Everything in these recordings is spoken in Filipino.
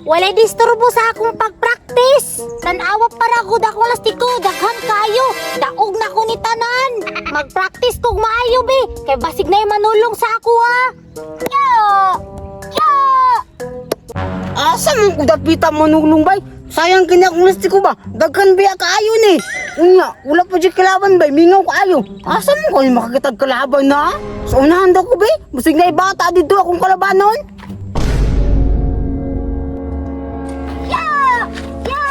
walay disturbo sa akong pag-practice. Tanawa para ko akong lastiko, daghan kayo. Daog na ko ni tanan. Mag-practice kog maayo be, kay basig na manulong sa ako ha. Ya! Ya! Asa man ko dapita manulong bay? Sayang kini akong lastiko ba? Daghan biya kaayo ni. Unya, wala pa di kalaban bay, mingaw kaayo. Asa man ko makakitag kalaban na? Sa unahan daw ko bay, basig na ibata dito akong kalabanon. Ya! Ya!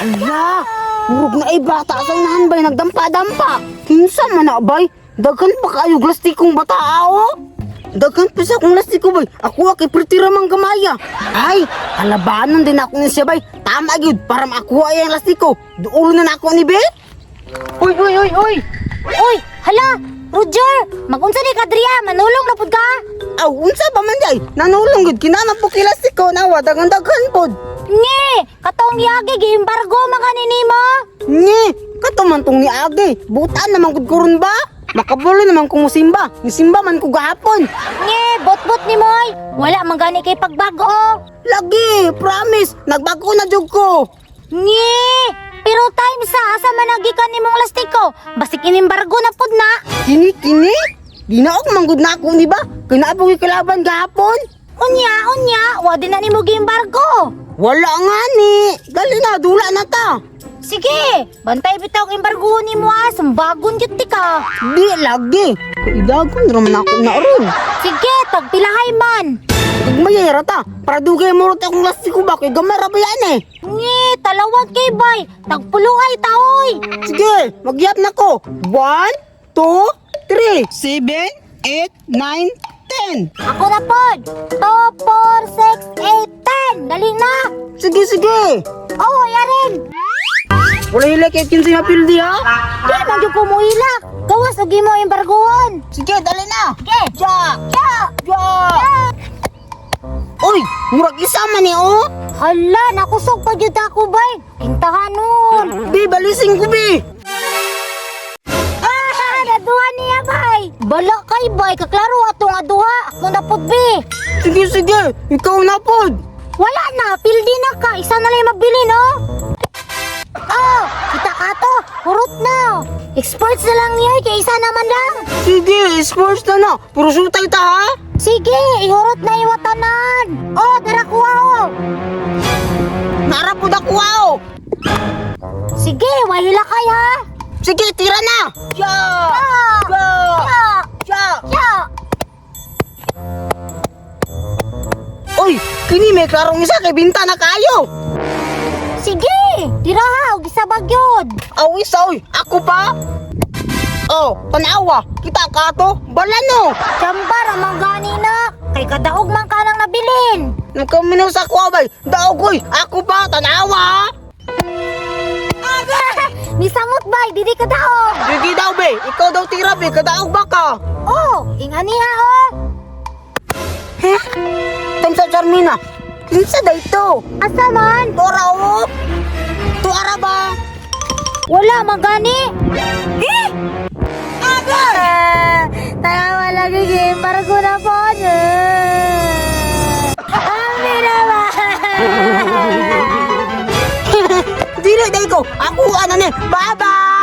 Hala, murag na ibata sa unahan bay, nagdampa-dampa. Kinsa man na bay? Daghan pa kaayo plastikong batao. Daghan pa sa akong lastiko bay. Ako kay pretira mang gamaya. Ay, kalabanon din ako ni siya bay. Tama gyud para makuha yung lastiko. Duulo na ako ni be. Uy. Oy, hala! Roger, magunsa ni Kadria, manulong na pud ka? Aw, unsa ba man day? Nanulong gud kinana po kay lastiko nawa daghan pod. Nge, katong yagi gi-embargo man kanini mo. Ni, kato man tong ni Agi. Butaan naman gud kuron ba? Makabulo naman kung musimba. Nisimba man ko gahapon. Nge, bot-bot ni Moy. Wala man gani kay pagbago. Lagi, promise. Nagbago na jud ko. Nge, pero time sa asa man nagikan nimong lastiko. Basig inimbargo na pud na. Kini? Di na ako manggod na ako ni ba? Kinaabog kalaban gahapon. Unya, wa din na nimo gi-embargo. Wala nga ni. Dali na, dula na ta. Sige, bantay bitaw ang embargo nimo ha. Sumbagon jud ti ka. Di lagi. Kaidagon naman ako na ron. Sige, tagpilahay man. Mayayara ta. Para dugay mo rin akong lastiko ba? Kaya gamara ba yan eh? Nge, talawag kay bay. Tagpuluhay taoy. Sige, magyap na ko. 1, 2, 3, 7, 8, 9, 10. Ako na pod. 2, 4, 6, 8, 10. Dali na. Sige. Oh, yarin. Wala hila kaya 15 na pildi ha? Di man jud ko mo ilak. Gawas og imo embargoon. Sige, dali na. Sige. Ja. Uy, murag isama ni oh. Hala, nakusog pa jud ako bay. Kintahanon. Bi, balising ko bi. Naduha niya bay. Bala kay bay, kaklaro atong aduha. Ako na pod be. Sige, ikaw na pod. Wala na, pildi na ka. Isa na lang mabili, no? Oh, kita ka to. Hurot na. Exports na lang niya, kaya isa naman lang. Sige, sports na. Puro sutay ta ha? Sige, ihurot na iwatanan. Oh, tara kuha oh. Narapod ako wow. Sige, wahila kay ha. Sige, tira na. Ja. Ya. Uy, kini may klarong isa kay binta na kayo. Sige, tira ha, og isa bagyod. Aw, isa uy, ako pa. Oh, tanawa, kita ka to. Bala no. Chambar amang gani na. Kay kadaog man ka nang nabilin. Nagkaminaw sa kwa bay. Daog uy, ako pa, tanawa. Misamot bay, didi ka daog. Sige daw be, ikaw daw tira be, kadaog ba ka? Oh, ingani ha oh. Heh? Tansa Charmina, kinsa da ito? Asa man? Tora o? Tuara ba? Wala magani. Tawa lagi game para ko na po. Amira ba? Dili day ko, ako ano ni, bye-bye!